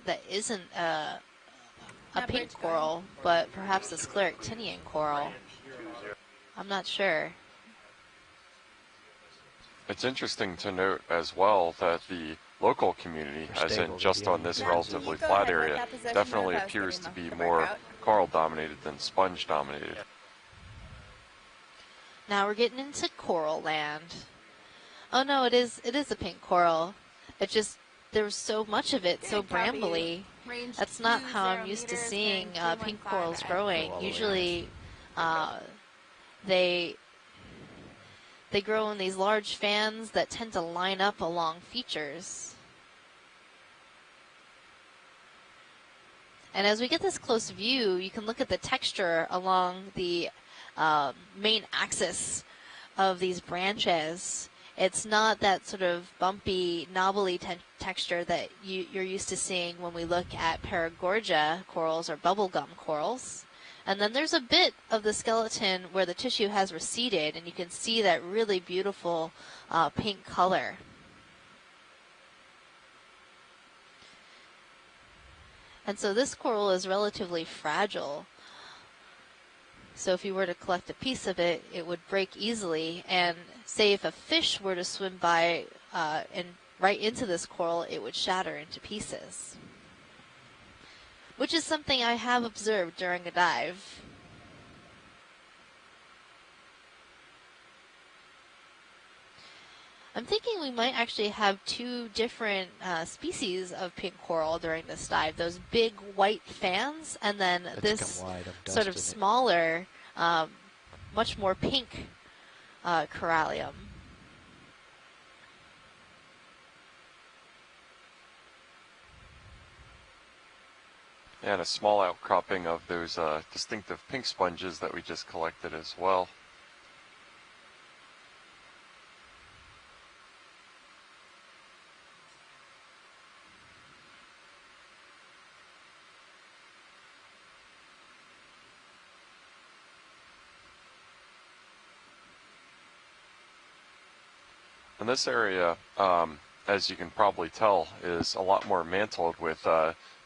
that isn't a pink coral, but perhaps a scleractinian coral. I'm not sure. It's interesting to note as well that the local community, as in just on this relatively flat area, definitely appears to be more coral dominated than sponge dominated. Now we're getting into coral land. Oh no, it is a pink coral. It just, there's so much of it, so brambly. That's not how I'm used to seeing pink corals growing. Usually they grow in these large fans that tend to line up along features. And as we get this close view, you can look at the texture along the main axis of these branches. It's not that sort of bumpy, knobbly texture that you're used to seeing when we look at Paragorgia corals or bubblegum corals. And then there's a bit of the skeleton where the tissue has receded, and you can see that really beautiful pink color. And so this coral is relatively fragile. So if you were to collect a piece of it, it would break easily. And say if a fish were to swim by and right into this coral, it would shatter into pieces, which is something I have observed during a dive. I'm thinking we might actually have two different species of pink coral during this dive. Those big white fans, and then this sort of smaller, much more pink corallium. And a small outcropping of those distinctive pink sponges that we just collected as well. And this area, as you can probably tell, is a lot more mantled with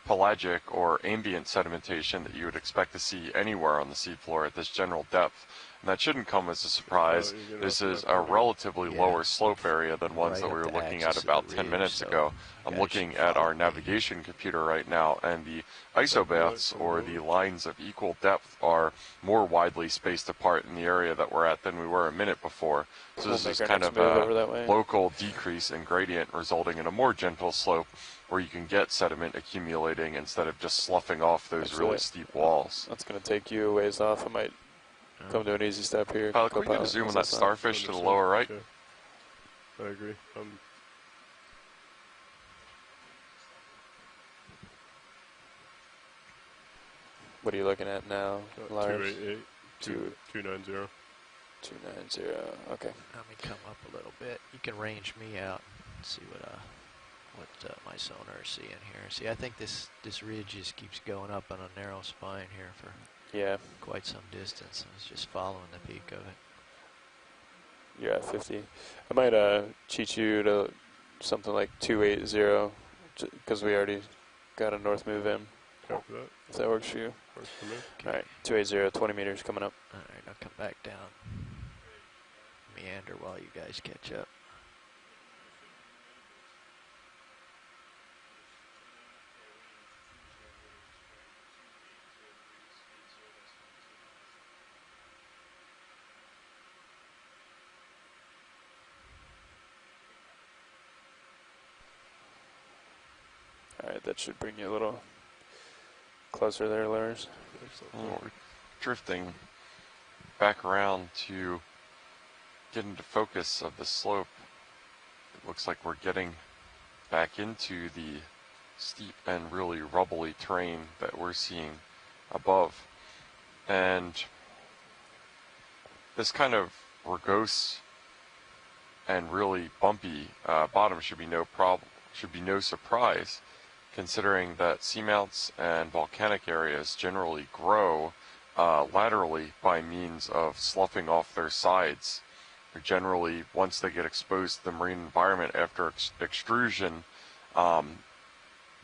pelagic or ambient sedimentation that you would expect to see anywhere on the seafloor at this general depth. And that shouldn't come as a surprise. This is a relatively lower slope area than ones that we were looking at about 10 minutes ago. I'm looking at our navigation computer right now, and the isobaths, or the lines of equal depth, are more widely spaced apart in the area that we're at than we were a minute before. So this is kind of a local decrease in gradient, resulting in a more gentle slope where you can get sediment accumulating instead of just sloughing off those really steep walls. That's going to take you a ways off. I might come to an easy step here. Can we get a zoom on that starfish to the lower right? Yeah. I agree. What are you looking at now, Lars? 288. 290. 290. Okay. Let me come up a little bit. You can range me out and see what my sonar is seeing here. See, I think this ridge just keeps going up on a narrow spine here for quite some distance. I was just following the peak of it. You're at 50. I might cheat you to something like 280 because we already got a north move in. Copy that. If that works for you. Works for me. All right, 280, 20 meters coming up. All right, I'll come back down. Meander while you guys catch up. All right, that should bring you a little closer there, Lars. We're drifting back around to get into focus of the slope. It looks like we're getting back into the steep and really rubbly terrain that we're seeing above. And this kind of rugose and really bumpy bottom should be no surprise, considering that seamounts and volcanic areas generally grow laterally by means of sloughing off their sides. Generally, once they get exposed to the marine environment after extrusion,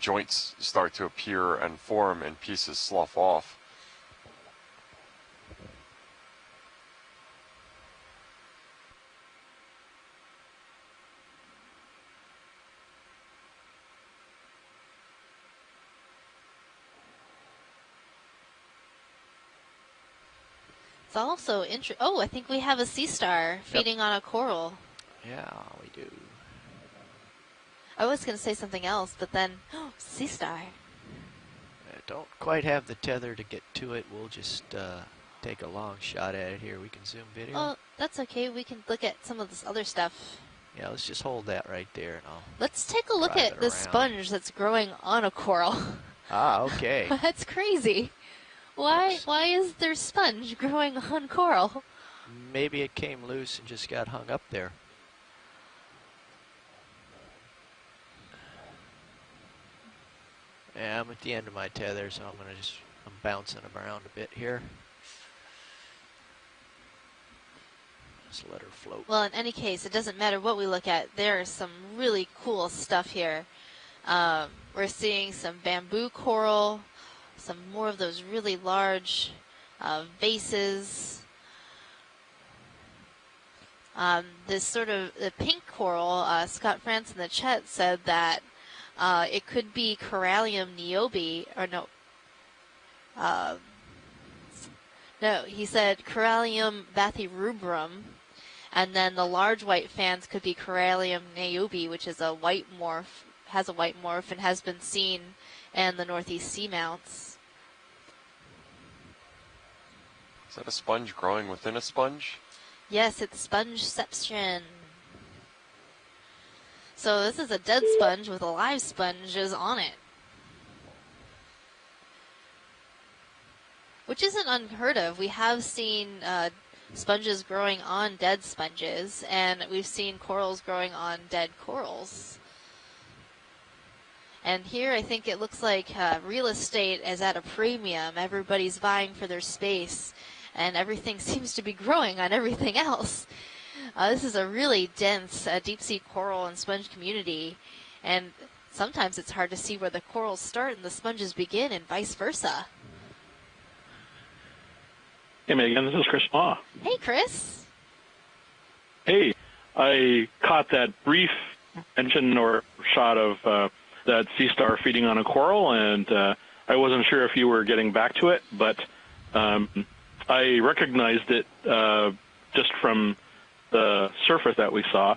joints start to appear and form and pieces slough off. It's also interesting. Oh, I think we have a sea star feeding on a coral. Yeah, we do. I was going to say something else, but then, sea star. I don't quite have the tether to get to it. We'll just take a long shot at it here. We can zoom video. Oh, that's okay. We can look at some of this other stuff. Yeah, let's just hold that right there, and I'll. Let's take a look at the sponge that's growing on a coral. Ah, okay. That's crazy. Why is there sponge growing on coral? Maybe it came loose and just got hung up there. Yeah, I'm at the end of my tether, so I'm bouncing around a bit here. Just let her float. Well, in any case, it doesn't matter what we look at. There is some really cool stuff here. We're seeing some bamboo coral, some more of those really large vases. This sort of the pink coral, Scott France in the chat said that it could be Corallium niobe, or no, he said Corallium bathyrubrum, and then the large white fans could be Corallium niobe, which is a white morph, has a white morph, and has been seen in the Northeast Seamounts. Is that a sponge growing within a sponge? Yes, it's spongeception. So this is a dead sponge with live sponges on it. Which isn't unheard of. We have seen sponges growing on dead sponges, and we've seen corals growing on dead corals. And here I think it looks like real estate is at a premium. Everybody's vying for their space, and everything seems to be growing on everything else. This is a really dense deep-sea coral and sponge community, and sometimes it's hard to see where the corals start and the sponges begin, and vice versa. Hey, Megan, this is Chris Ma. Hey, Chris. Hey, I caught that brief mention or shot of that sea star feeding on a coral, and I wasn't sure if you were getting back to it, but I recognized it just from the surface that we saw.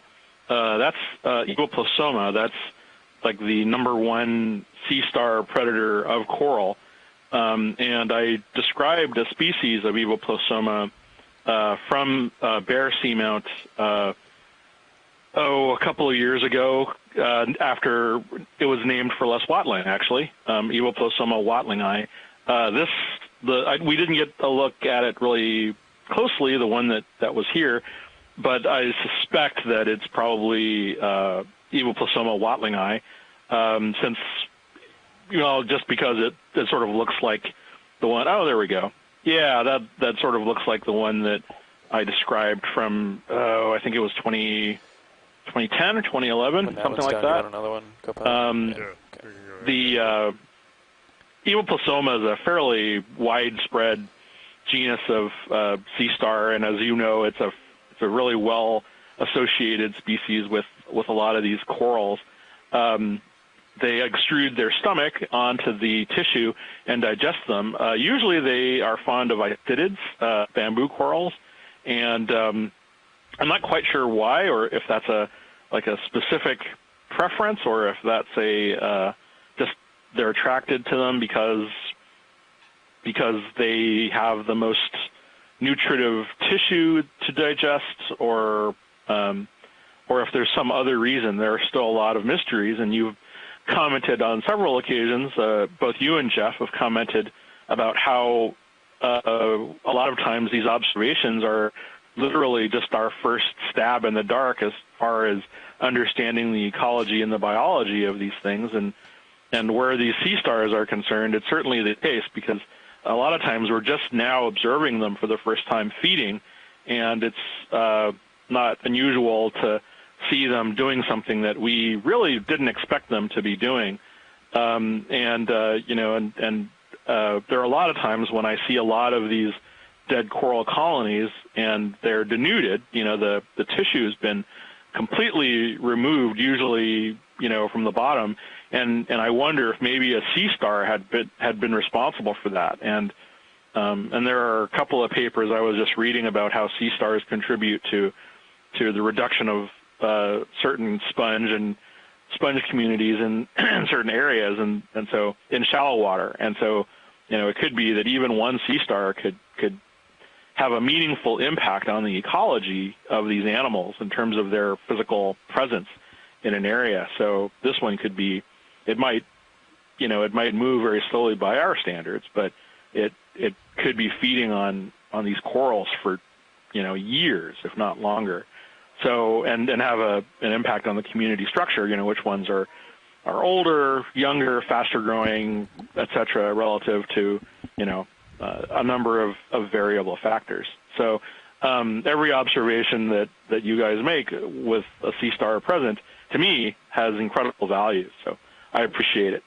That's Evoplosoma. That's like the #1 sea star predator of coral. And I described a species of Evoplosoma from Bear Seamount a couple of years ago after it was named for Les Watling, actually, Evoplosoma watlingi. We didn't get a look at it really closely, the one that was here, but I suspect that it's probably Evoplosoma watlingi, since, just because it sort of looks like the one. Oh, there we go. Yeah, that sort of looks like the one that I described from, I think it was 2010 or 2011, something like that. Another one. The Evoplosoma is a fairly widespread genus of sea star, and as you know, it's a really well associated species with a lot of these corals. They extrude their stomach onto the tissue and digest them. Usually they are fond of isitids, bamboo corals, and I'm not quite sure why, or if that's a specific preference, or if that's just they're attracted to them because they have the most nutritive tissue to digest, or if there's some other reason. There are still a lot of mysteries, and you've commented on several occasions, both you and Jeff have commented about how a lot of times these observations are literally just our first stab in the dark as far as understanding the ecology and the biology of these things. And where these sea stars are concerned, it's certainly the case, because a lot of times we're just now observing them for the first time feeding, and it's not unusual to see them doing something that we really didn't expect them to be doing. There are a lot of times when I see a lot of these dead coral colonies and they're denuded. The tissue has been completely removed, usually from the bottom, and I wonder if maybe a sea star had been responsible for that. And there are a couple of papers I was just reading about how sea stars contribute to the reduction of certain sponge communities in certain areas, and so in shallow water. And so, it could be that even one sea star could have a meaningful impact on the ecology of these animals in terms of their physical presence in an area. So this one could be, it might move very slowly by our standards, but it could be feeding on these corals for, years, if not longer. So, and have an impact on the community structure, which ones are older, younger, faster growing, et cetera, relative to, a number of variable factors. So every observation that you guys make with a sea star present, to me, has incredible value. So I appreciate it.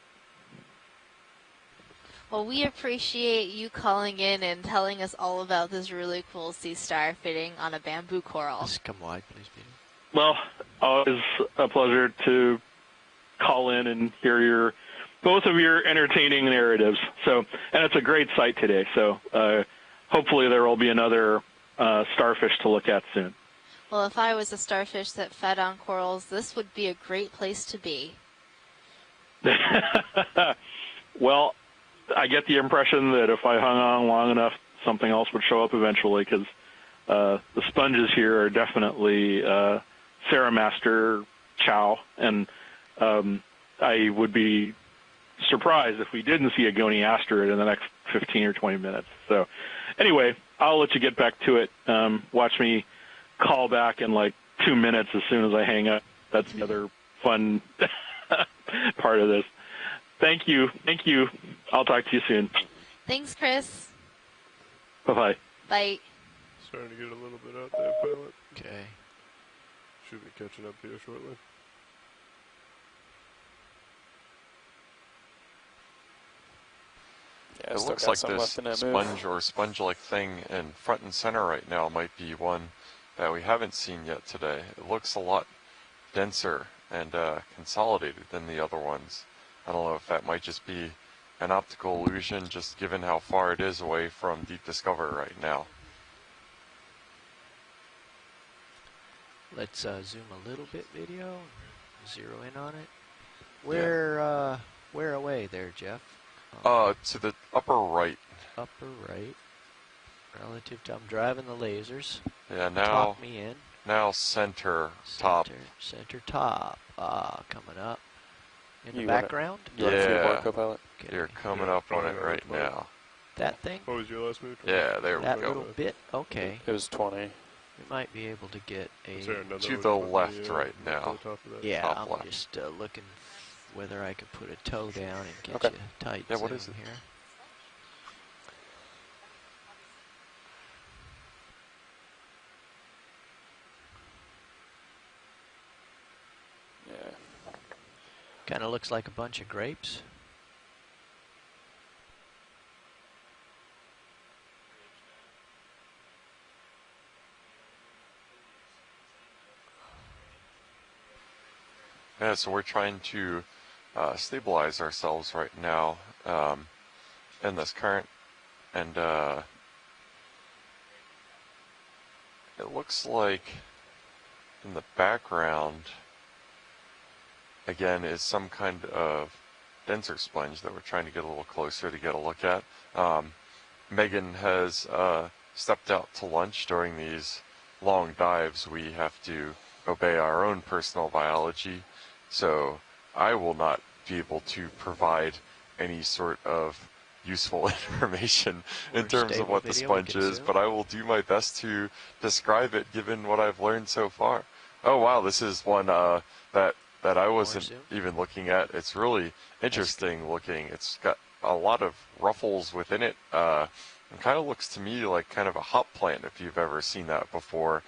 Well, we appreciate you calling in and telling us all about this really cool sea star fitting on a bamboo coral. Just come wide, please, Peter. Well, always a pleasure to call in and hear both of your entertaining narratives. So, and it's a great site today. So hopefully there will be another starfish to look at soon. Well, if I was a starfish that fed on corals, this would be a great place to be. Well, I get the impression that if I hung on long enough, something else would show up eventually, because the sponges here are definitely Ceramaster chow, and I would be surprised if we didn't see a goniasterid in the next 15 or 20 minutes. So anyway, I'll let you get back to it. Watch me call back in like 2 minutes as soon as I hang up. That's the other fun part of this. Thank you. I'll talk to you soon. Thanks, Chris. Bye-bye. Bye. Starting to get a little bit out there, pilot. Okay. Should be catching up here shortly. Yeah, It looks like this sponge or sponge-like thing in front and center right now might be one that we haven't seen yet today. It looks a lot denser and consolidated than the other ones. I don't know if that might just be an optical illusion, just given how far it is away from Deep Discover right now. Let's zoom a little bit, video. Zero in on it. Where away there, Jeff? To the upper right. Upper right. Relative to, I'm driving the lasers. Yeah, now. Talk me in. Now center top. Center top. Coming up. In the You background? Yeah. Co-pilot? Okay. You're coming up on it right now. That thing? What was your last move? Yeah, there we That go. little bit? Okay. It was 20. We might be able to get Is there a... another To one the on left the, right now. to the top of that? Yeah, top I'm left. just looking whether I could put a toe down and get Okay. you tight. Yeah, what zoom is it? here. Yeah. Kind of looks like a bunch of grapes. Yeah, so we're trying to stabilize ourselves right now in this current, and it looks like in the background, again, is some kind of denser sponge that we're trying to get a little closer to get a look at. Megan has stepped out to lunch. During these long dives, we have to obey our own personal biology. So I will not be able to provide any sort of useful information in terms of what the sponge is, but I will do my best to describe it given what I've learned so far. Oh wow, this is one that I wasn't even looking at. It's really interesting looking. It's got a lot of ruffles within it. It kind of looks to me like kind of a hop plant if you've ever seen that before.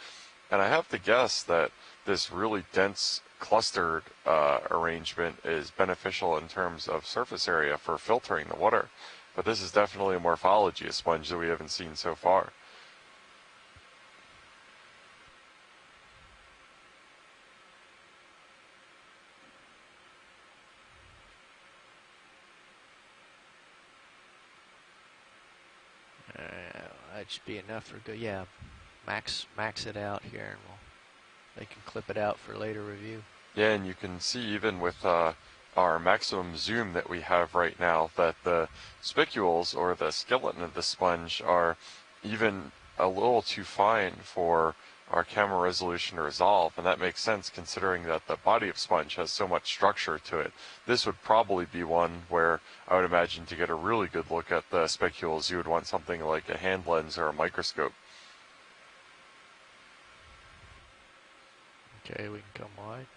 And I have to guess that this really dense clustered arrangement is beneficial in terms of surface area for filtering the water. But this is definitely a morphology of sponge that we haven't seen so far. That should be enough for good. Yeah, max it out here, and they can clip it out for later review. Yeah, and you can see even with our maximum zoom that we have right now that the spicules, or the skeleton of the sponge, are even a little too fine for our camera resolution to resolve, and that makes sense considering that the body of sponge has so much structure to it. This would probably be one where I would imagine to get a really good look at the spicules you would want something like a hand lens or a microscope. Okay, we can come wide.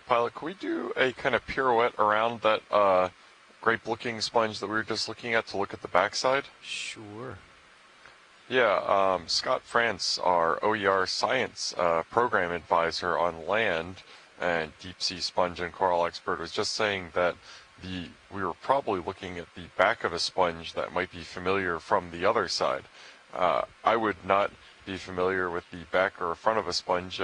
Pilot, can we do a kind of pirouette around that grape-looking sponge that we were just looking at to look at the backside? Sure. Yeah, Scott France, our OER science program advisor on land and deep-sea sponge and coral expert, was just saying that we were probably looking at the back of a sponge that might be familiar from the other side. I would not be familiar with the back or front of a sponge,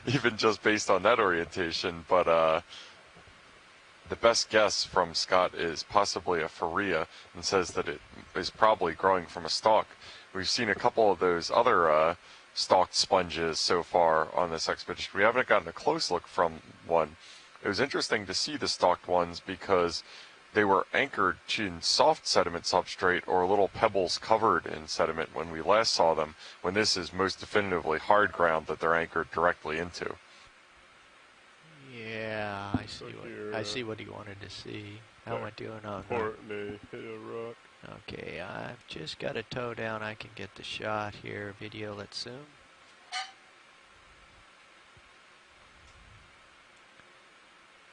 even just based on that orientation, but the best guess from Scott is possibly a phorea, and says that it is probably growing from a stalk. We've seen a couple of those other stalked sponges so far on this expedition. We haven't gotten a close look from one. It was interesting to see the stalked ones because they were anchored in soft sediment substrate or little pebbles covered in sediment when we last saw them, when this is most definitively hard ground that they're anchored directly into. Yeah, I see what he wanted to see. How am I doing on that? Hit a rock. Okay, I've just got a toe down. I can get the shot here. Video, let's zoom.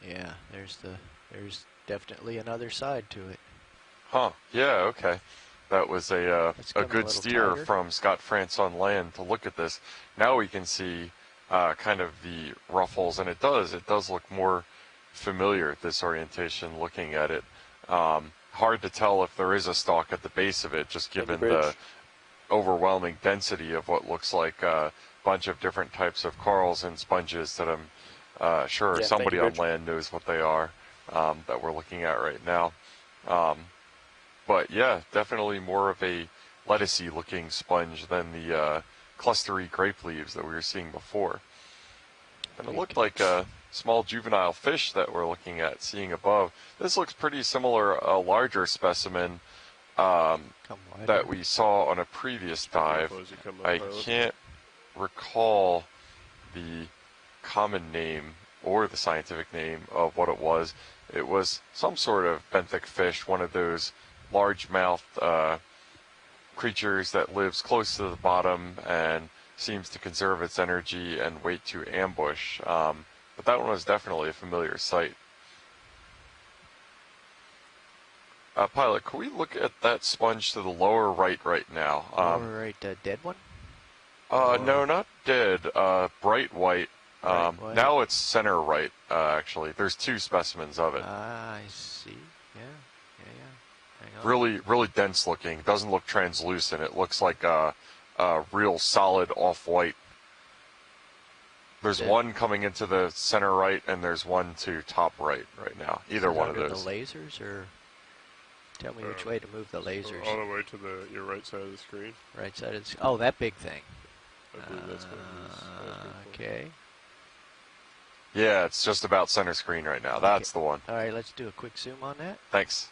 Yeah, there's definitely another side to it. Huh, yeah, okay. That was a good steer tighter from Scott France on land to look at this. Now we can see kind of the ruffles, and it does look more familiar, this orientation, looking at it. Hard to tell if there is a stalk at the base of it, just given the overwhelming density of what looks like a bunch of different types of corals and sponges that I'm sure somebody on land knows what they are, that we're looking at right now. But yeah, definitely more of a lettucey looking sponge than the clustery grape leaves that we were seeing before. And it looked like a small juvenile fish that we're looking at, seeing above. This looks pretty similar, a larger specimen that we saw on a previous dive. I can't recall the common name or the scientific name of what it was. It was some sort of benthic fish, one of those large-mouthed creatures that lives close to the bottom and seems to conserve its energy and wait to ambush. But that one was definitely a familiar sight. Pilot, can we look at that sponge to the lower right now? Lower right, dead one? No, not dead. Bright white. Bright white. Now it's center right, actually. There's two specimens of it. I see. Yeah. Hang on. Really dense looking. Doesn't look translucent. It looks like a real solid off-white. There's one coming into the center right, and there's one to top right now. Either one of those. The lasers, or tell me which way to move the lasers. All the way to your right side of the screen. Right side of the screen. Oh, that big thing. I believe that's what it is. Okay. Yeah, it's just about center screen right now. That's the one. All right, let's do a quick zoom on that. Thanks.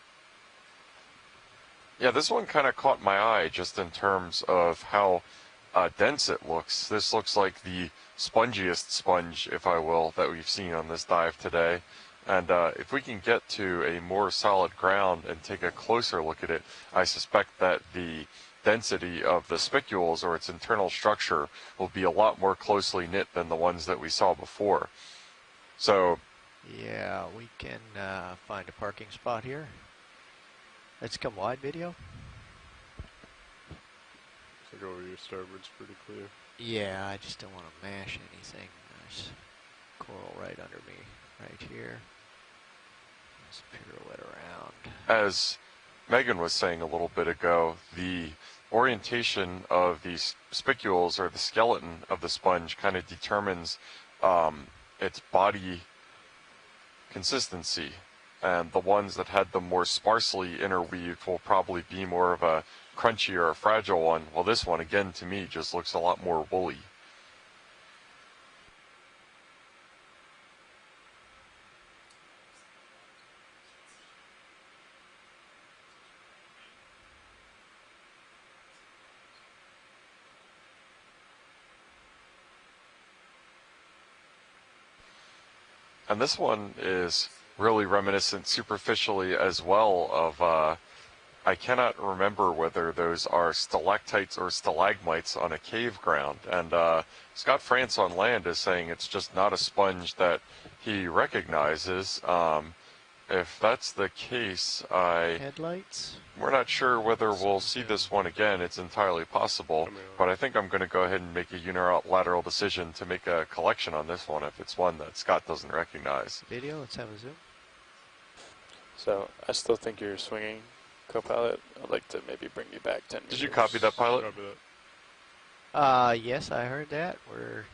Yeah, this one kind of caught my eye just in terms of how dense it looks. This looks like the spongiest sponge, if I will, that we've seen on this dive today. And if we can get to a more solid ground and take a closer look at it, I suspect that the density of the spicules or its internal structure will be a lot more closely knit than the ones that we saw before. So yeah, we can find a parking spot here. Let's come wide, video. Looks like over your starboard's pretty clear. Yeah, I just don't want to mash anything. There's coral right under me, right here. Let's pirouette around. as Megan was saying a little bit ago, the orientation of these spicules or the skeleton of the sponge kind of determines its body consistency. And the ones that had the more sparsely interweaved will probably be more of a crunchy or a fragile one, while this one, again, to me, just looks a lot more woolly. And this one is really reminiscent superficially as well of, I cannot remember whether those are stalactites or stalagmites on a cave ground. And Scott France on land is saying it's just not a sponge that he recognizes. If that's the case, Headlights? we're not sure whether we'll see this one again. It's entirely possible. But I think I'm going to go ahead and make a unilateral decision to make a collection on this one if it's one that Scott doesn't recognize. Video, let's have a zoom. So I still think you're swinging, co-pilot. I'd like to maybe bring you back 10 Did you meters. copy that, pilot? Copy that. Yes, I heard that. We're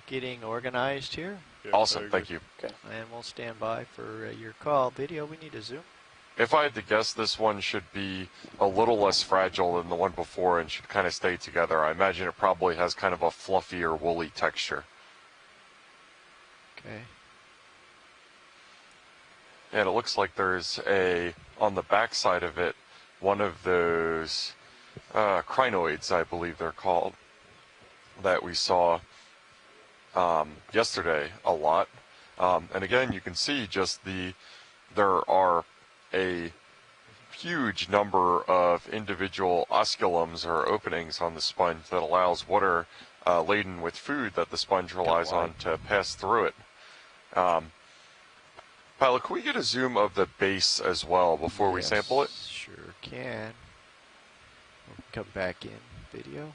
getting organized here, Yeah, Awesome, very thank good. you. Okay. and we'll stand by for your call. Video, we need a zoom. If I had to guess, this one should be a little less fragile than the one before and should kind of stay together. I imagine it probably has kind of a fluffier, woolly texture. Okay. And it looks like there's on the back side of it, one of those crinoids, I believe they're called, that we saw yesterday a lot. And again, you can see just there are a huge number of individual osculums or openings on the sponge that allows water laden with food that the sponge relies on to pass through it. Pilot, can we get a zoom of the base as well before we sample it? Sure can. We'll come back in. Video.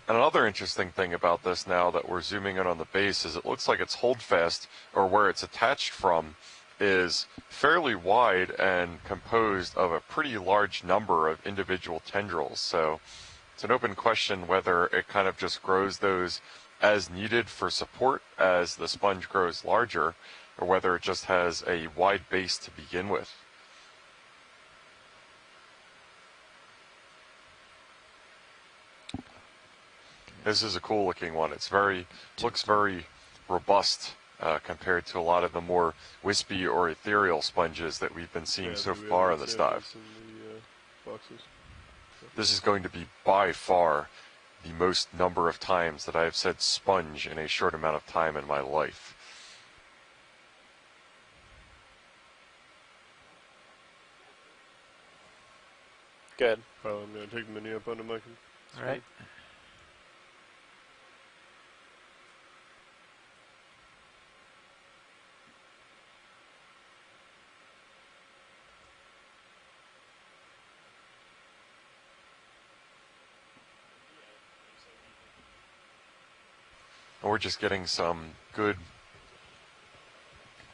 And another interesting thing about this now that we're zooming in on the base is it looks like its holdfast, or where it's attached from, is fairly wide and composed of a pretty large number of individual tendrils. So it's an open question whether it kind of just grows those as needed for support as the sponge grows larger, or whether it just has a wide base to begin with. This is a cool looking one. Looks very robust compared to a lot of the more wispy or ethereal sponges that we've been seeing so do we far have on this examples dive. in the, boxes? This is going to be by far the most number of times that I have said sponge in a short amount of time in my life. Good. Well, I'm going to take the mini up onto my All right. And we're just getting some good,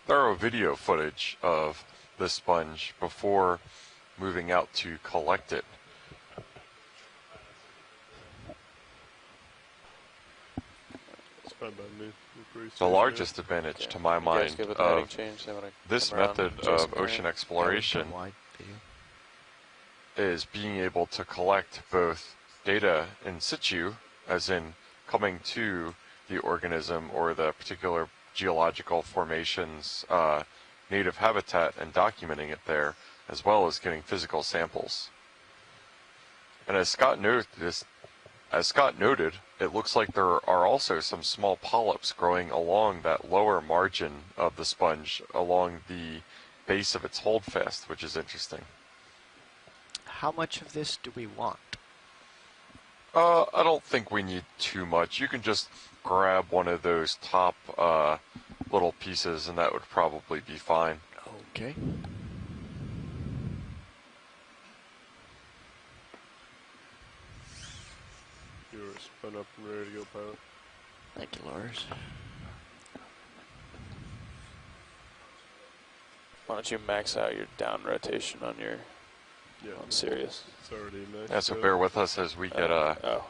thorough video footage of this sponge before moving out to collect it. It's fine by me. We're pretty The safe largest advantage, Okay. to my You guys mind, good with the heading of change? They wanna this come around, method Jason, of come ocean around? exploration Wide video. is being able to collect both data in situ, as in coming to the organism or the particular geological formation's native habitat and documenting it there, as well as getting physical samples. And as Scott noted, as Scott noted, it looks like there are also some small polyps growing along that lower margin of the sponge, along the base of its holdfast, which is interesting. How much of this do we want? I don't think we need too much. You can just grab one of those top little pieces, and that would probably be fine. Okay. You were spun up and ready to go, pilot. Thank you, Lars. Why don't you max out your down rotation on your on Sirius? It's already maxed Yeah, so out. bear with us as we get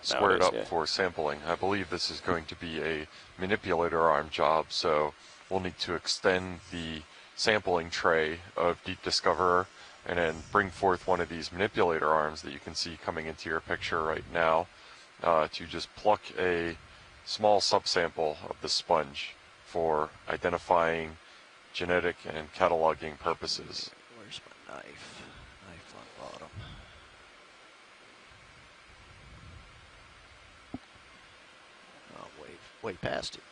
squared nowadays, up yeah. for sampling. I believe this is going to be a manipulator arm job, so we'll need to extend the sampling tray of Deep Discoverer and then bring forth one of these manipulator arms that you can see coming into your picture right now to just pluck a small subsample of the sponge for identifying genetic and cataloging purposes. Where's my knife? Knife on bottom. Oh, way past it.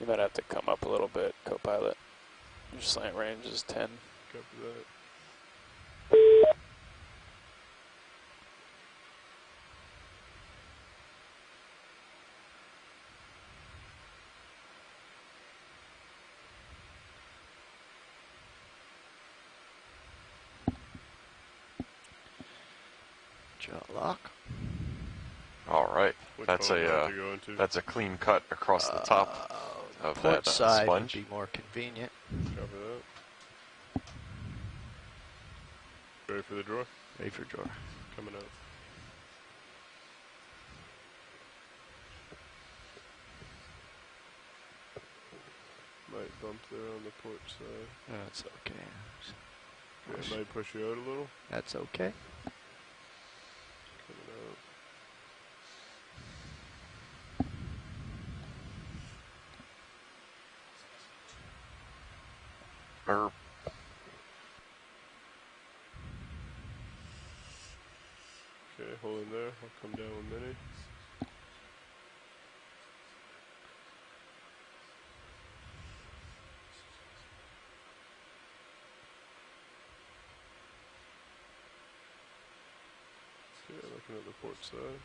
You might have to come up a little bit, co-pilot. Your slant range is 10. Copy that. Jaw lock. All right, Which that's hole do I have a to go into? that's a clean cut across the top of Port that side sponge. would be more convenient. Copy that. Ready for the drawer? Ready for drawer. Coming out. Might bump there on the port side. That's okay. Yeah, it might push you out a little. That's okay. Coming out. Or Okay, hold in there. I'll come down 1 minute. Okay, looking at the port side.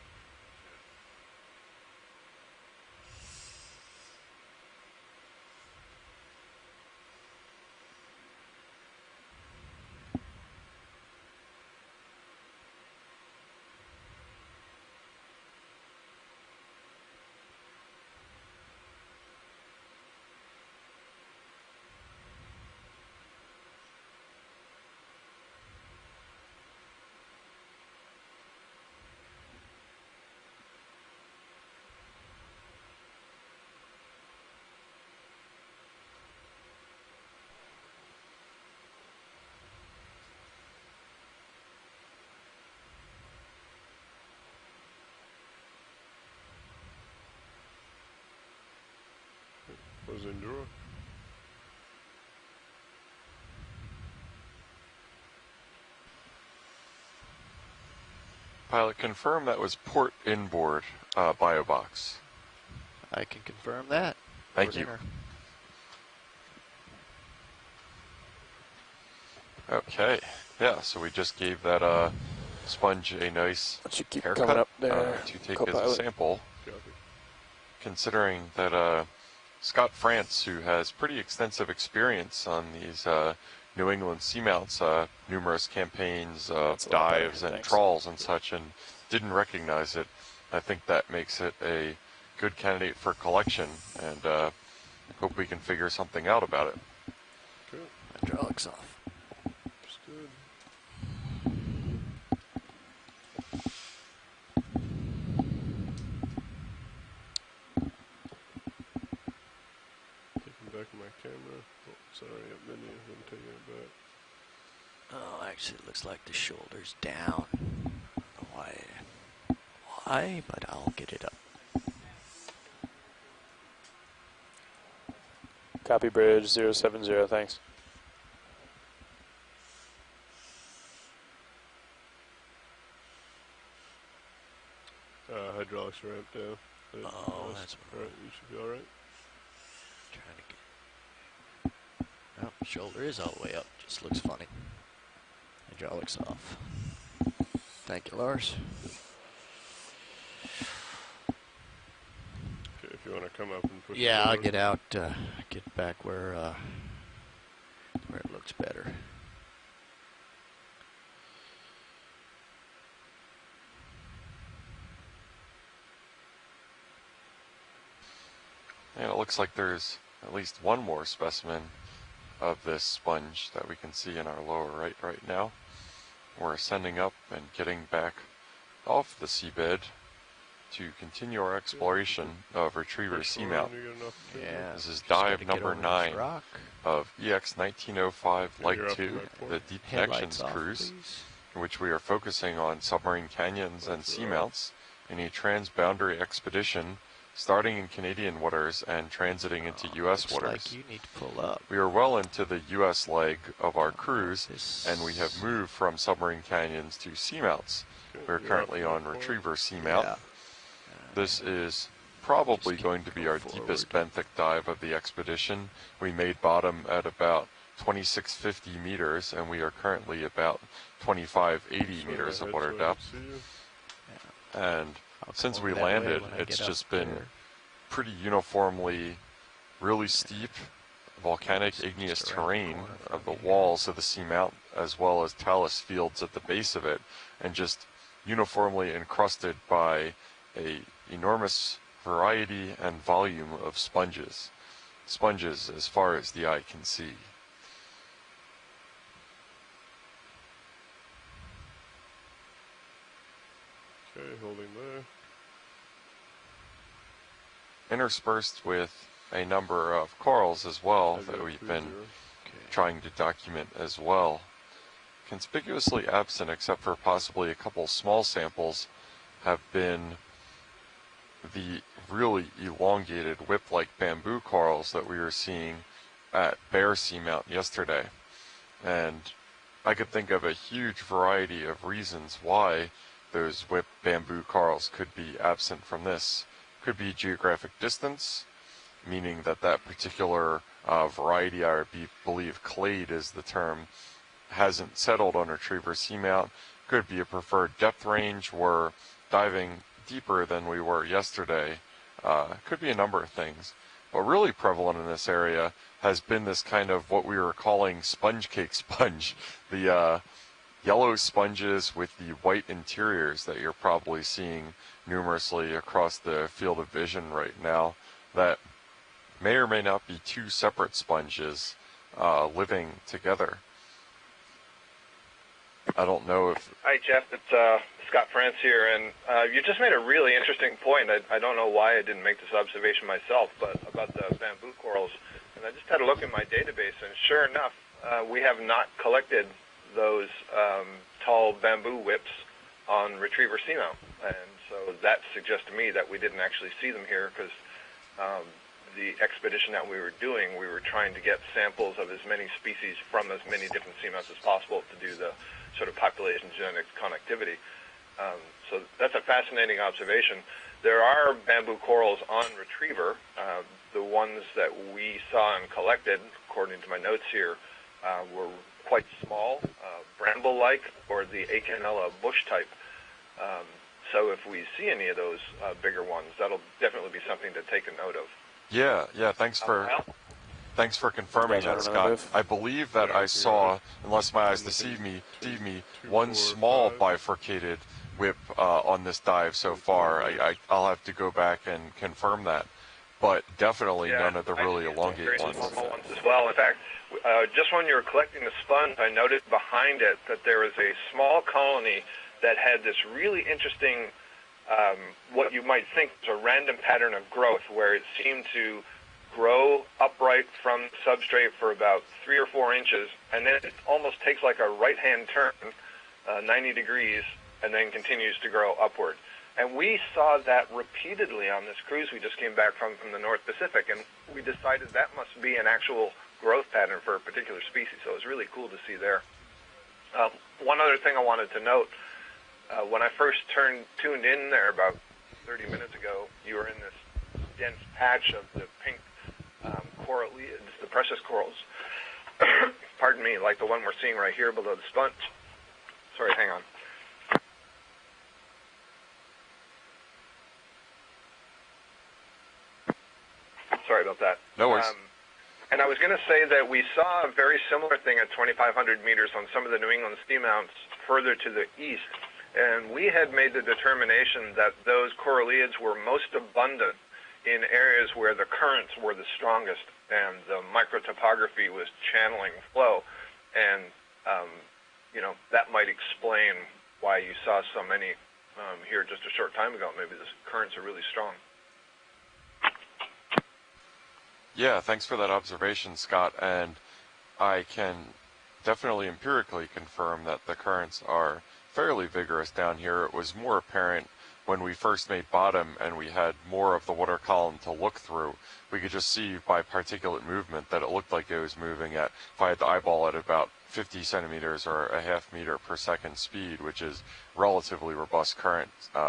Was in drawer. pilot, confirm that was port inboard bio box. I can confirm that. Thank Port you. inner. Okay, yeah, so we just gave that sponge a nice Why don't you keep haircut coming up there, to take as a co-pilot? sample, Copy. considering that Scott France, who has pretty extensive experience on these New England Seamounts, numerous campaigns, That's a lot better, dives and thanks. trawls and such, and didn't recognize it, I think that makes it a good candidate for collection, and hope we can figure something out about it. Okay, Hydraulics off. understood. Taking back my camera. Oh, sorry, menu. I'm taking it back. Oh, actually, it looks like the shoulder's down. I don't know why high, but I'll get it up. Copy bridge 070, thanks. Hydraulics ramp down. Oh, that's all right. You should be all right. Trying to get. Oh, shoulder is all the way up. Just looks funny. Hydraulics off. Thank you, Lars. Okay, if you want to come up and push. Yeah, I'll get out. Get back where it looks better. And it looks like there's at least one more specimen of this sponge that we can see in our lower right now. We're ascending up and getting back off the seabed to continue our exploration of Retriever Seamount. Yeah, this is dive number 9 of EX1905L2, the Deep Connections cruise, in which we are focusing on submarine canyons and seamounts in a transboundary expedition starting in Canadian waters and transiting into U.S. waters. Like you need to pull up. We are well into the U.S. leg of our cruise, and we have moved from submarine canyons to seamounts. We are currently on Retriever Seamount. Yeah. This is probably going to be our deepest benthic dive of the expedition. We made bottom at about 2650 meters, and we are currently about 2580 meters of water depth. And since we landed, it's just been pretty uniformly really steep volcanic igneous terrain of the walls of the seamount, as well as talus fields at the base of it, and just uniformly encrusted by a enormous variety and volume of sponges as far as the eye can see. Okay, holding there. Interspersed with a number of corals as well that we've been trying to document as well. Conspicuously absent, except for possibly a couple small samples, have been the really elongated whip-like bamboo corals that we were seeing at Bear Seamount yesterday. And I could think of a huge variety of reasons why those whip bamboo corals could be absent from this. Could be geographic distance, meaning that that particular variety, I believe clade is the term, hasn't settled on Retriever Seamount. Could be a preferred depth range. We're diving deeper than we were yesterday. Could be a number of things. But really prevalent in this area has been this kind of what we were calling sponge cake sponge. The yellow sponges with the white interiors that you're probably seeing numerously across the field of vision right now, that may or may not be two separate sponges living together. I don't know if... Hi, Jeff. It's Scott France here, and you just made a really interesting point. I don't know why I didn't make this observation myself, but about the bamboo corals. And I just had a look in my database, and sure enough, we have not collected those tall bamboo whips on Retriever Seamount. And so that suggests to me that we didn't actually see them here, because the expedition that we were doing, we were trying to get samples of as many species from as many different seamounts as possible to do the sort of population genetics connectivity. So that's a fascinating observation. There are bamboo corals on Retriever. The ones that we saw and collected, according to my notes here, were quite small, bramble-like, or the Acanella bush type. So if we see any of those bigger ones, that'll definitely be something to take a note of. Yeah, thanks for confirming that, Scott. I believe that I saw, unless my eyes deceive me, one small bifurcated whip on this dive so far. I'll have to go back and confirm that, but definitely none of the really elongated ones. As well. In fact, just when you were collecting the sponge, I noted behind it that there was a small colony that had this really interesting, what you might think is a random pattern of growth, where it seemed to grow upright from the substrate for about 3 or 4 inches, and then it almost takes like a right-hand turn, 90 degrees, and then continues to grow upward. And we saw that repeatedly on this cruise we just came back from the North Pacific, and we decided that must be an actual growth pattern for a particular species. So it was really cool to see there. One other thing I wanted to note, when I first tuned in there about 30 minutes ago, you were in this dense patch of the pink corallids, the precious corals. Pardon me, like the one we're seeing right here below the sponge. Sorry, hang on. Sorry about that. No worries. And I was going to say that we saw a very similar thing at 2,500 meters on some of the New England seamounts further to the east. And we had made the determination that those corallids were most abundant in areas where the currents were the strongest and the microtopography was channeling flow. And, that might explain why you saw so many here just a short time ago. Maybe the currents are really strong. Yeah, thanks for that observation, Scott. And I can definitely empirically confirm that the currents are fairly vigorous down here. It was more apparent when we first made bottom and we had more of the water column to look through. We could just see by particulate movement that it looked like it was moving at, if I had to eyeball it, about 50 centimeters or a half meter per second speed, which is relatively robust current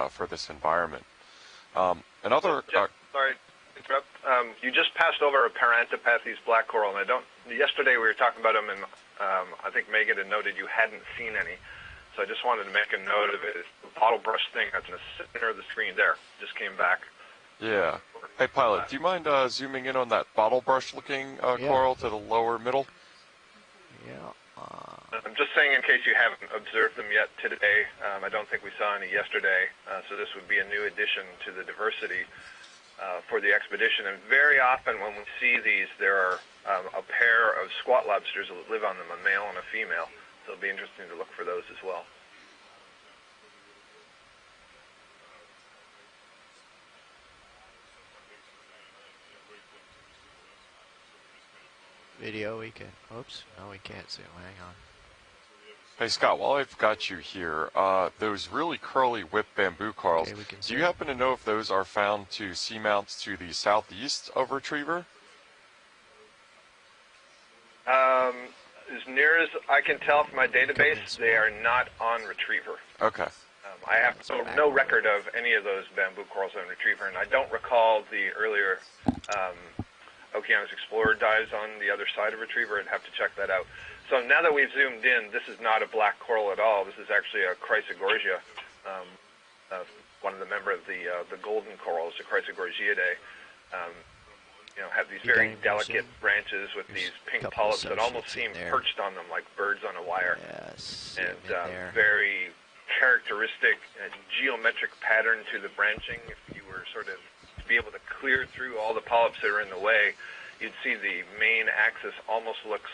for this environment. Sorry to interrupt. You just passed over a Parantopathes black coral, and yesterday we were talking about them, and I think Megan had noted you hadn't seen any. So I just wanted to make a note of it. It's the bottle brush thing that's in the center of the screen there. Just came back. Yeah. Hey, Pilot, do you mind zooming in on that bottle brush looking coral to the lower middle? Yeah. I'm just saying in case you haven't observed them yet today. I don't think we saw any yesterday, so this would be a new addition to the diversity for the expedition. And very often when we see these, there are a pair of squat lobsters that live on them, a male and a female. So it'll be interesting to look for those as well. Video, we can. Oops, no, we can't zoom. Hang on. Hey, Scott, while I've got you here, those really curly whip bamboo corals, Okay, we can do you zoom. happen to know if those are found to seamounts to the southeast of Retriever? As near as I can tell from my database, they are not on Retriever. Okay. I have no record of any of those bamboo corals on Retriever, and I don't recall the earlier Okeanos Explorer dives on the other side of Retriever. I'd have to check that out. So now that we've zoomed in, this is not a black coral at all. This is actually a Chrysogorgia, one of the member of the golden corals, the Chrysogorgiidae. Have these very delicate branches with these pink polyps that almost seem perched on them like birds on a wire. Yes. And very characteristic geometric pattern to the branching. If you were sort of to be able to clear through all the polyps that are in the way, you'd see the main axis almost looks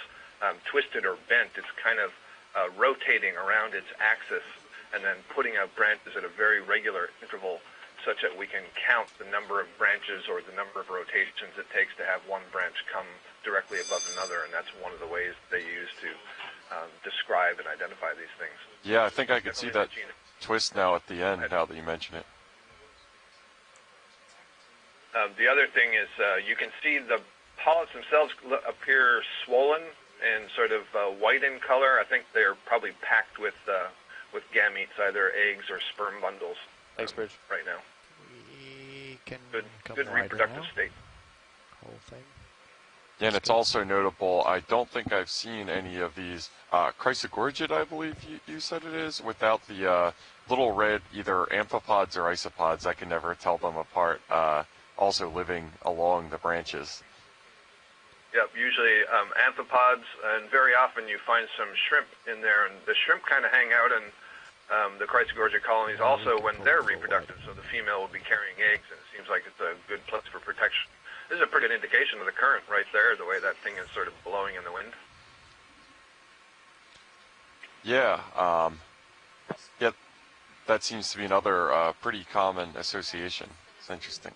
twisted or bent. It's kind of rotating around its axis and then putting out branches at a very regular interval, such that we can count the number of branches or the number of rotations it takes to have one branch come directly above another, and that's one of the ways they use to describe and identify these things. Yeah, I think I could see that twist now at the end, now that you mention it. The other thing is you can see the polyps themselves appear swollen and sort of white in color. I think they're probably packed with gametes, either eggs or sperm bundles. Thanks, Bridge. Right now. We can come Good wider reproductive now. state. Whole thing. Yeah, and it's also notable, I don't think I've seen any of these Chrysogorgid, I believe you said it is, without the little red either amphipods or isopods. I can never tell them apart, also living along the branches. Yep, usually amphipods, and very often you find some shrimp in there, and the shrimp kind of hang out in the Chrysogorgia colonies also when they're reproductive, so the female will be carrying eggs, and it seems like it's a good place for protection. This is a pretty good indication of the current right there, the way that thing is sort of blowing in the wind. Yeah, that seems to be another pretty common association. It's interesting.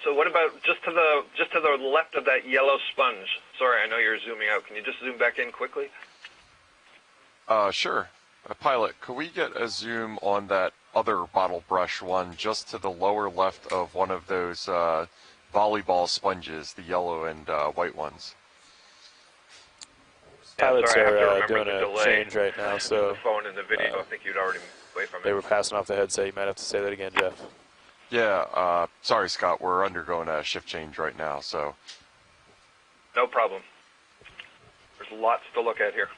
So what about just to the left of that yellow sponge? Sorry, I know you're zooming out. Can you just zoom back in quickly? Sure. Pilot, could we get a zoom on that other bottle brush one just to the lower left of one of those volleyball sponges, the yellow and white ones? Pilots sorry, I have to are remember doing the a delay. change right now, so The phone and the video, I think you'd already moved away from they it. were passing off the headset. You might have to say that again, Jeff. Yeah, sorry, Scott, we're undergoing a shift change right now, so. No problem. There's lots to look at here.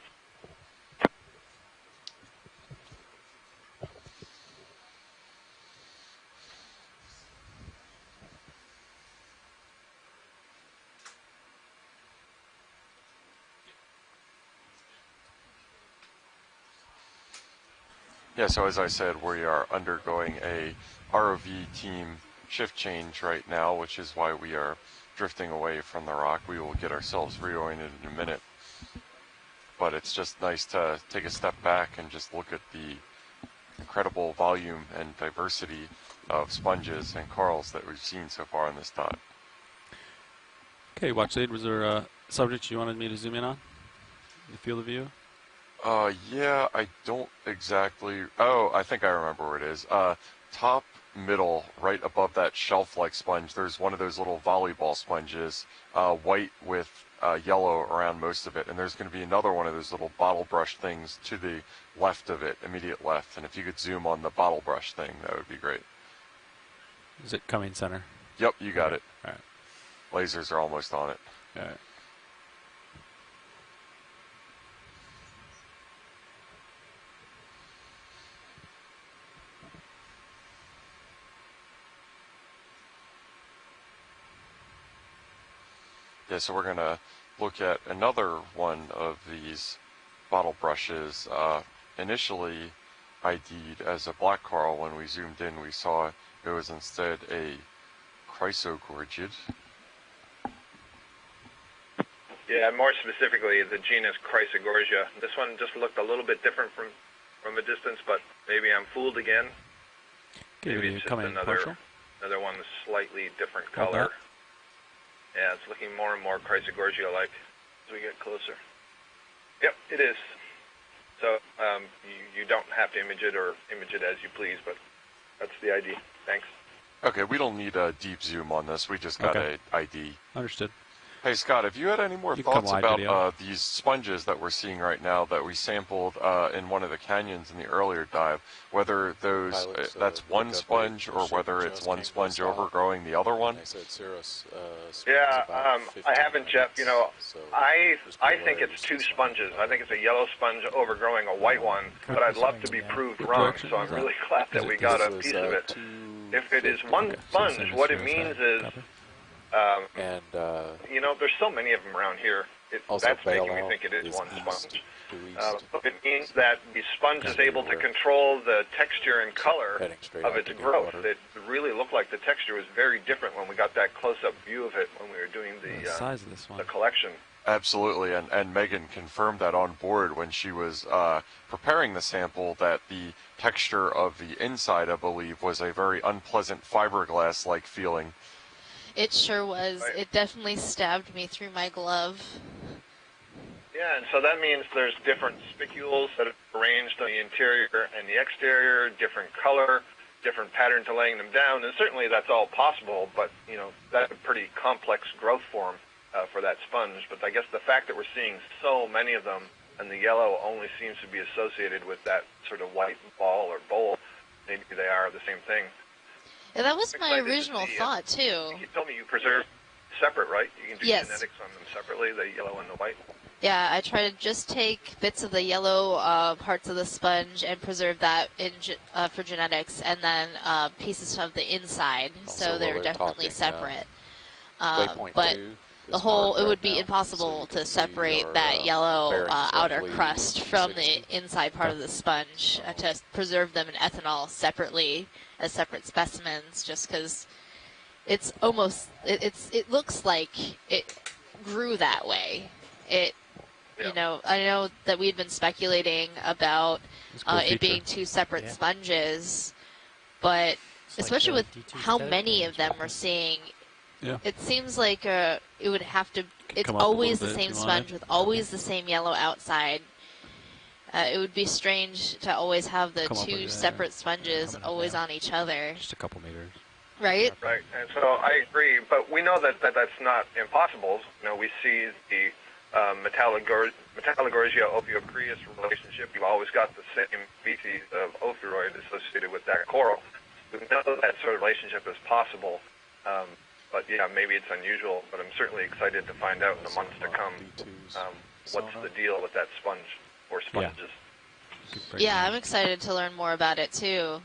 Yeah, so as I said, we are undergoing a ROV team shift change right now, which is why we are drifting away from the rock. We will get ourselves reoriented in a minute. But it's just nice to take a step back and just look at the incredible volume and diversity of sponges and corals that we've seen so far on this dot. Okay, WatchAid, was there a subject you wanted me to zoom in on? The field of view? Yeah, I don't exactly. Oh, I think I remember where it is. Top middle, right above that shelf-like sponge, there's one of those little volleyball sponges, white with yellow around most of it, and there's going to be another one of those little bottle brush things to the left of it, immediate left. And if you could zoom on the bottle brush thing, that would be great. Is it coming center? Yep, you got it. All right. Lasers are almost on it. All right. Yeah, so we're going to look at another one of these bottle brushes. Initially ID'd as a black coral. When we zoomed in, we saw it was instead a chrysogorgid. Yeah, more specifically, the genus Chrysogorgia. This one just looked a little bit different from a distance, but maybe I'm fooled again. Okay, Maybe video it's just coming partial. another one with slightly different Like color. that? Yeah, it's looking more and more Chrysogorgia-like as we get closer. Yep, it is. So you don't have to image it or image it as you please, but that's the ID. Thanks. Okay, we don't need a deep zoom on this. We just got Okay. a ID. Understood. Hey, Scott, have you had any more You can come thoughts wide about video. these sponges that we're seeing right now that we sampled in one of the canyons in the earlier dive? Whether those Pilots, that's one pick up sponge a or ship whether just it's one came to a sponge stop. overgrowing the other one? I said Cirrus, Yeah, about I haven't, 15 Jeff. You know, minutes, so I just I be think aware it's of two this. sponges. I think it's a yellow sponge overgrowing a white one, but I'd love to be proved wrong. direction So I'm is that? really glad that we got a piece of it. If it is one sponge, same as what it Cirrus, means right? is, Copy. And you know, there's so many of them around here. also That's making me bailout think it is one east, sponge. due east, It means that the sponge is Gotta be able to aware. control the texture and color heading straight of out its to deep growth. water. It really looked like the texture was very different when we got that close-up view of it when we were doing The size of this the one. collection. Absolutely, and Megan confirmed that on board when she was preparing the sample that the texture of the inside, I believe, was a very unpleasant fiberglass-like feeling. It sure was. Right. It definitely stabbed me through my glove. Yeah, and so that means there's different spicules that are arranged on the interior and the exterior, different color, different pattern to laying them down, and certainly that's all possible, but, you know, that's a pretty complex growth form for that sponge. But I guess the fact that we're seeing so many of them and the yellow only seems to be associated with that sort of white ball or bowl, maybe they are the same thing. Yeah, that was I'm my excited to original see, thought, too. You told me you preserve separate, right? You can do Yes. genetics on them separately, the yellow and the white. Yeah, I try to just take bits of the yellow parts of the sponge and preserve that for genetics, and then pieces of the inside, Also, so while they're they're definitely talking, separate. Waypoint But 2 the is whole, marked it would right be now, impossible so you to can see separate our, that yellow bearings outer roughly crust from 60. the inside part of the sponge, to preserve them in ethanol separately as separate specimens, just because it's almost, it looks like it grew that way. You know, I know that we'd been speculating about It's a cool it feature. being two separate Yeah. sponges, but especially with D2 how static many range, of them right? we're seeing, Yeah. it seems like it would have to. It's come up a always little the bit same if you wanted. sponge with always the same yellow outside. It would be strange to always have the Come up two with, separate sponges coming always down. on each other, Just a couple meters. right? Right, and so I agree, but we know that that's not impossible. You know, we see the Metallogorgia opiocrius relationship. You've always got the same species of ophiuroid associated with that coral. We know that sort of relationship is possible, but yeah, maybe it's unusual, but I'm certainly excited to find out in the months to come what's the deal with that sponge or sponges. Yeah, I'm excited to learn more about it too.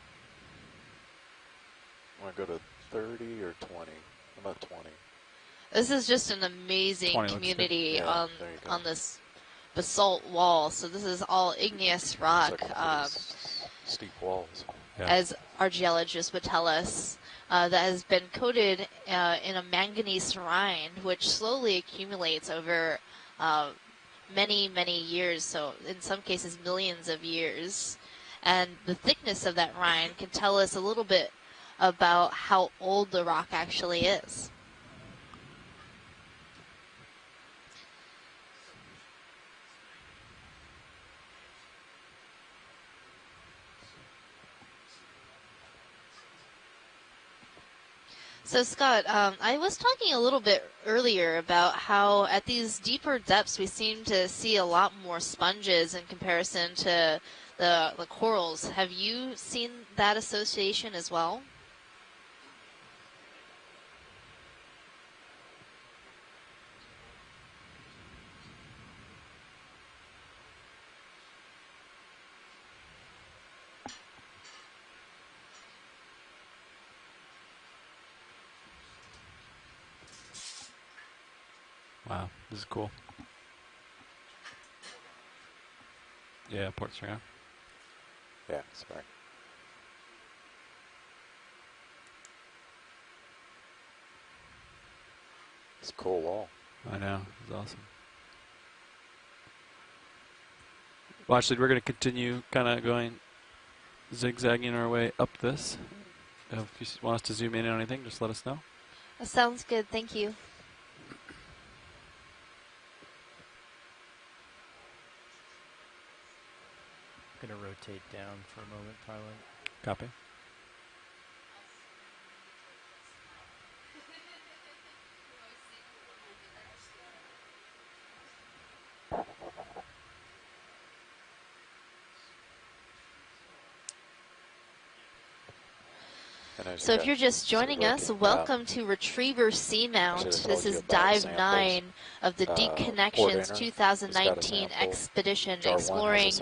Want to go to 30 or 20? How about 20? This is just an amazing 20 looks community good. Yeah, there you go. on this basalt wall. So this is all igneous rock, It's like steep walls. Yeah. as our geologists would tell us, that has been coated in a manganese rine, which slowly accumulates over many, many years, so in some cases millions of years. And the thickness of that rine can tell us a little bit about how old the rock actually is. So Scott, I was talking a little bit earlier about how at these deeper depths we seem to see a lot more sponges in comparison to the corals. Have you seen that association as well? Wow, this is cool. Yeah, Port Stringer. Yeah, sorry. It's a cool wall. I know, it's awesome. Well, actually, we're going to continue kind of going zigzagging our way up this. If you want us to zoom in on anything, just let us know. That sounds good, thank you. I'm going to rotate down for a moment, Pilot. Copy. So if you're just joining us, welcome to Retriever Seamount. This is Dive 9 of the Deep Connections 2019 expedition exploring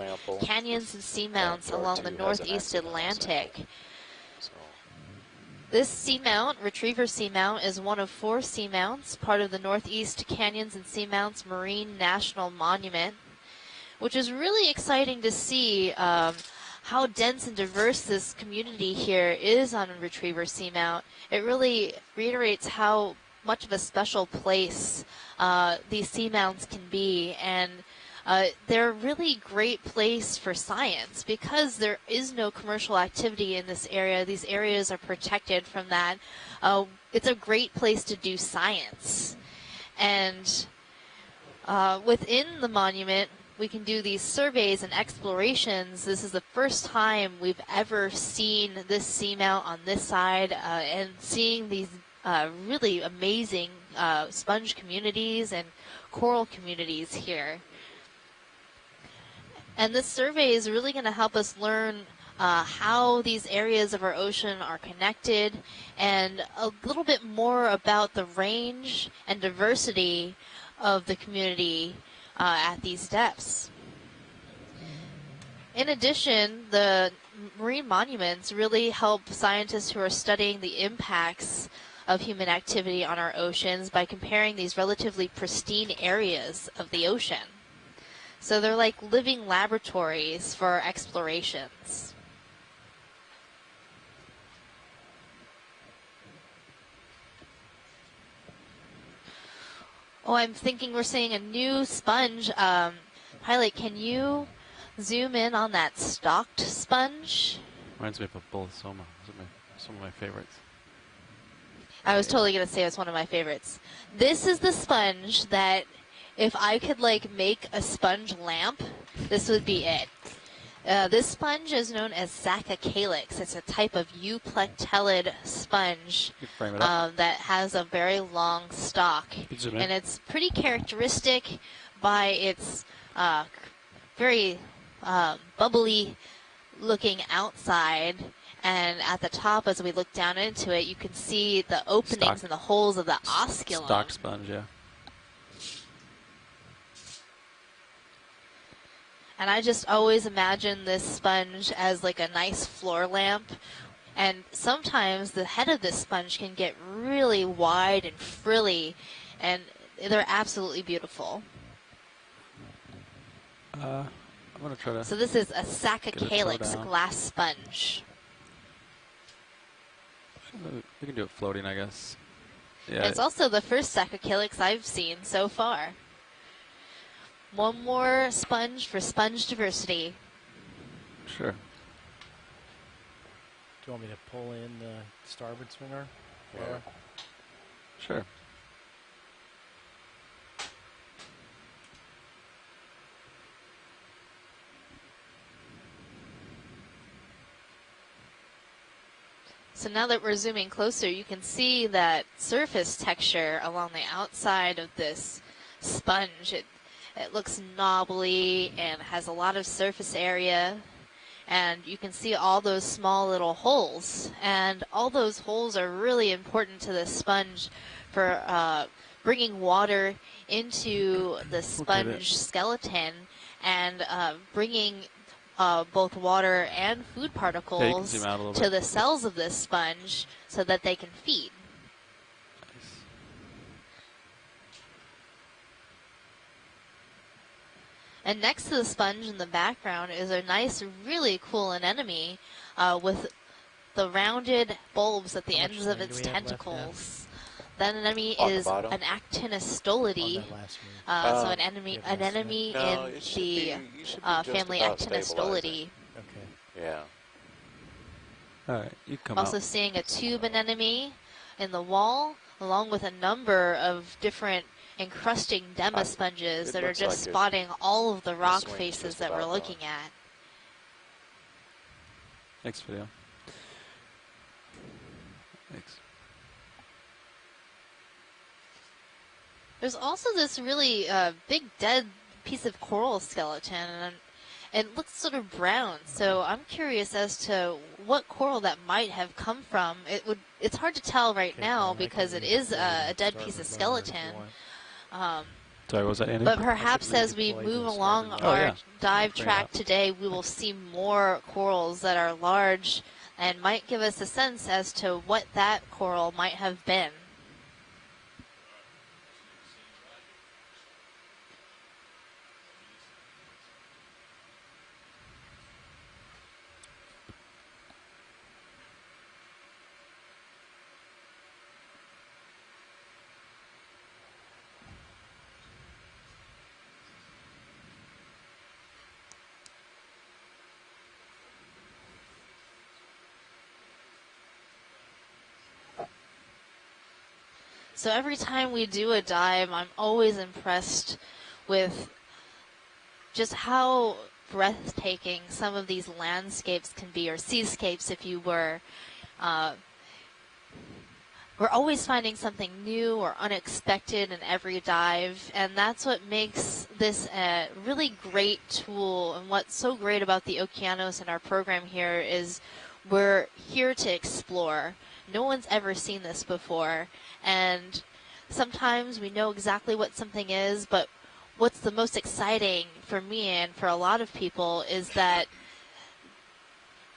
canyons and seamounts along the northeast Atlantic. This seamount, Retriever Seamount, is one of 4 seamounts, part of the Northeast Canyons and Seamounts Marine National Monument, which is really exciting to see how dense and diverse this community here is on Retriever Seamount. It really reiterates how much of a special place these seamounts can be, and they're a really great place for science because there is no commercial activity in this area. These areas are protected from that. It's a great place to do science. And within the monument, we can do these surveys and explorations. This is the first time we've ever seen this seamount on this side, and seeing these really amazing sponge communities and coral communities here. And this survey is really going to help us learn how these areas of our ocean are connected, and a little bit more about the range and diversity of the community at these depths. In addition, the marine monuments really help scientists who are studying the impacts of human activity on our oceans by comparing these relatively pristine areas of the ocean. So they're like living laboratories for our explorations. Oh, I'm thinking we're seeing a new sponge. Pilot, can you zoom in on that stalked sponge? Reminds me of a bullosoma. Some of my favorites. I was totally going to say it's one of my favorites. This is the sponge that if I could like make a sponge lamp this would be it. This sponge is known as Zachycalyx. It's a type of euplectellid sponge Frame it up. that has a very long stalk. And it's pretty characteristic by its very bubbly looking outside. And at the top, as we look down into it, you can see the openings and the holes of the osculum. Stock sponge, yeah. And I just always imagine this sponge as like a nice floor lamp. And sometimes the head of this sponge can get really wide and frilly, and they're absolutely beautiful. I'm going to try to... So this is a Zachycalyx glass sponge. We can do it floating, I guess. Yeah. It's also the first Zachycalyx I've seen so far. One more sponge for sponge diversity. Sure. Do you want me to pull in the starboard swinger? Yeah. Sure. So now that we're zooming closer, you can see that surface texture along the outside of this sponge. It looks knobbly and has a lot of surface area, and you can see all those small little holes, and all those holes are really important to the sponge for bringing water into the sponge skeleton and bringing both water and food particles to the cells of this sponge so that they can feed. And next to the sponge in the background is a nice, really cool anemone with the rounded bulbs at the ends of its tentacles. That anemone is an actinostolidae, so an anemone in the family Actinostolidae. Okay. Yeah. All right, you come Also out. seeing a tube anemone in the wall, along with a number of different encrusting demasponges that are just spotting all of the rock faces that we're looking at. Next video. Thanks. There's also this really big dead piece of coral skeleton, and it looks sort of brown. So I'm curious as to what coral that might have come from. It's hard to tell right now because it is a dead piece of skeleton. Sorry, what was that, Andy? But perhaps as we move along our dive track today, we will see more corals that are large and might give us a sense as to what that coral might have been. So every time we do a dive, I'm always impressed with just how breathtaking some of these landscapes can be, or seascapes if you were. We're always finding something new or unexpected in every dive, and that's what makes this a really great tool. And what's so great about the Okeanos and our program here is we're here to explore. No one's ever seen this before, and sometimes we know exactly what something is, but what's the most exciting for me and for a lot of people is that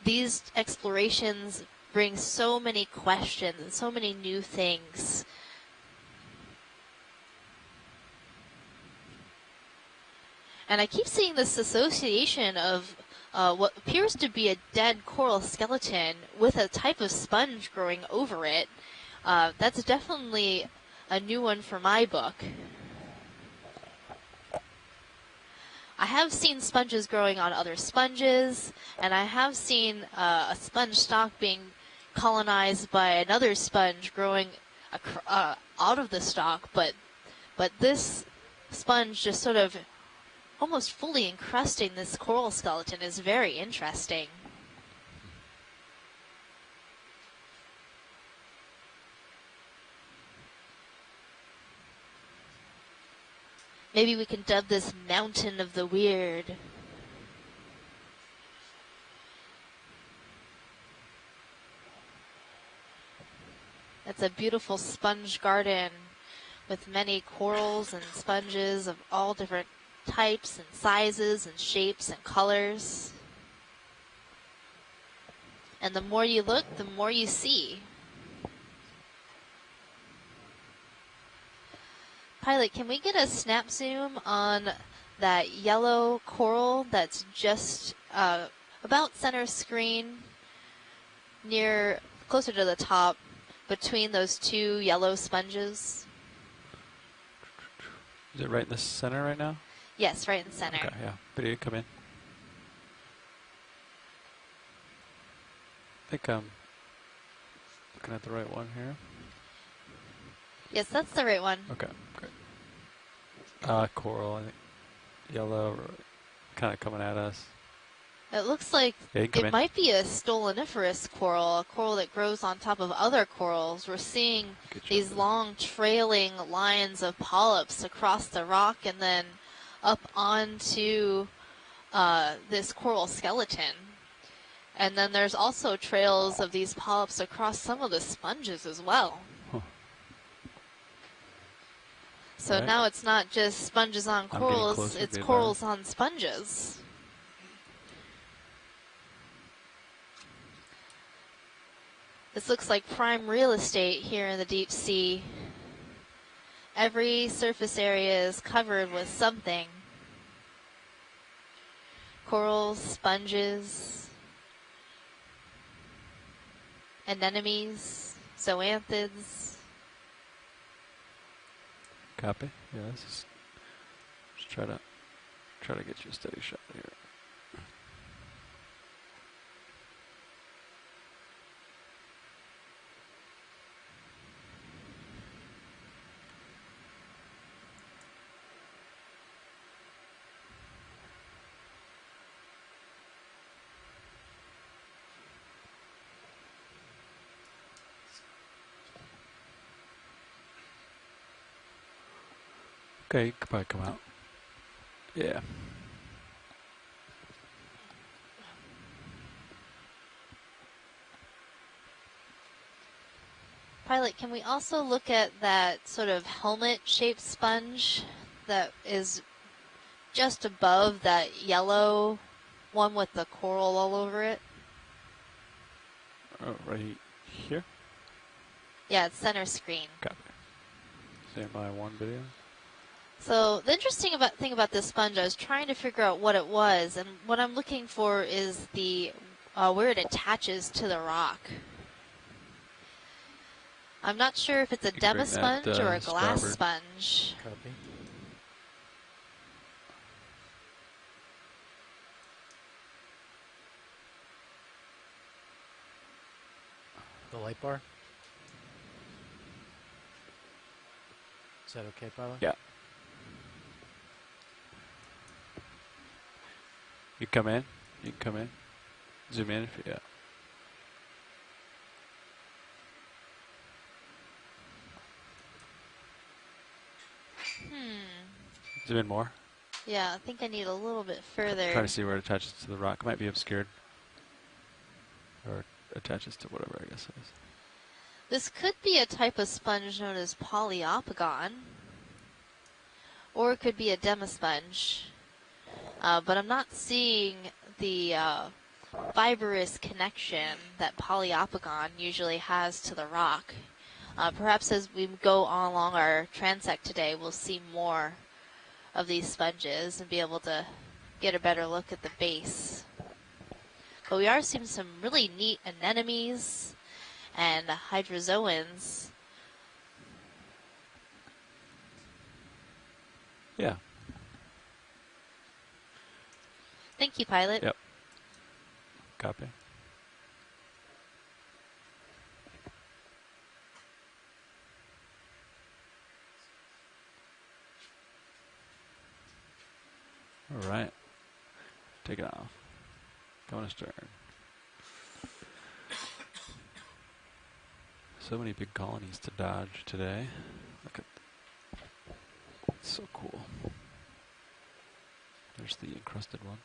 these explorations bring so many questions and so many new things. And I keep seeing this association of what appears to be a dead coral skeleton with a type of sponge growing over it. That's definitely a new one for my book. I have seen sponges growing on other sponges, and I have seen a sponge stalk being colonized by another sponge growing out of the stalk, but this sponge just sort of almost fully encrusting this coral skeleton is very interesting. Maybe we can dub this Mountain of the Weird. It's a beautiful sponge garden with many corals and sponges of all different types and sizes and shapes and colors. And the more you look, the more you see. Pilot, can we get a snap zoom on that yellow coral that's just about center screen, near, closer to the top, between those two yellow sponges? Is it right in the center right now? Yes, right in the center. Okay, yeah. Video, come in. I think I'm looking at the right one here. Yes, that's the right one. Okay, great. Coral, I think. Yellow, kind of coming at us. It looks like it might be a stoloniferous coral, a coral that grows on top of other corals. We're seeing these long trailing lines of polyps across the rock and then up onto this coral skeleton. And then there's also trails of these polyps across some of the sponges as well. Huh. So now it's not just sponges on corals, it's corals on sponges. This looks like prime real estate here in the deep sea. Every surface area is covered with something. Corals, sponges, anemones, zoanthids. Copy. Yeah, let's just try to get you a steady shot here. Okay, you could probably come out. Yeah. Pilot, can we also look at that sort of helmet-shaped sponge that is just above that yellow one with the coral all over it? Oh, right here? Yeah, it's center screen. Copy. Stand by one video. So the interesting thing about this sponge, I was trying to figure out what it was, and what I'm looking for is the where it attaches to the rock. I'm not sure if it's a demo sponge or a glass sponge. Copy. The light bar? Is that okay, pilot? Yeah. You come in. You can come in. Zoom in if you, yeah. Zoom in more. Yeah, I think I need a little bit further. Try to see where it attaches to the rock. It might be obscured. Or attaches to whatever, I guess it is. This could be a type of sponge known as polyopogon. Or it could be a demosponge. But I'm not seeing the fibrous connection that polyopogon usually has to the rock. Perhaps as we go along our transect today, we'll see more of these sponges and be able to get a better look at the base. But we are seeing some really neat anemones and hydrozoans. Yeah. Thank you, pilot. Yep. Copy. All right. Take it off. Going astern. So many big colonies to dodge today. Look at it's so cool. There's the encrusted one.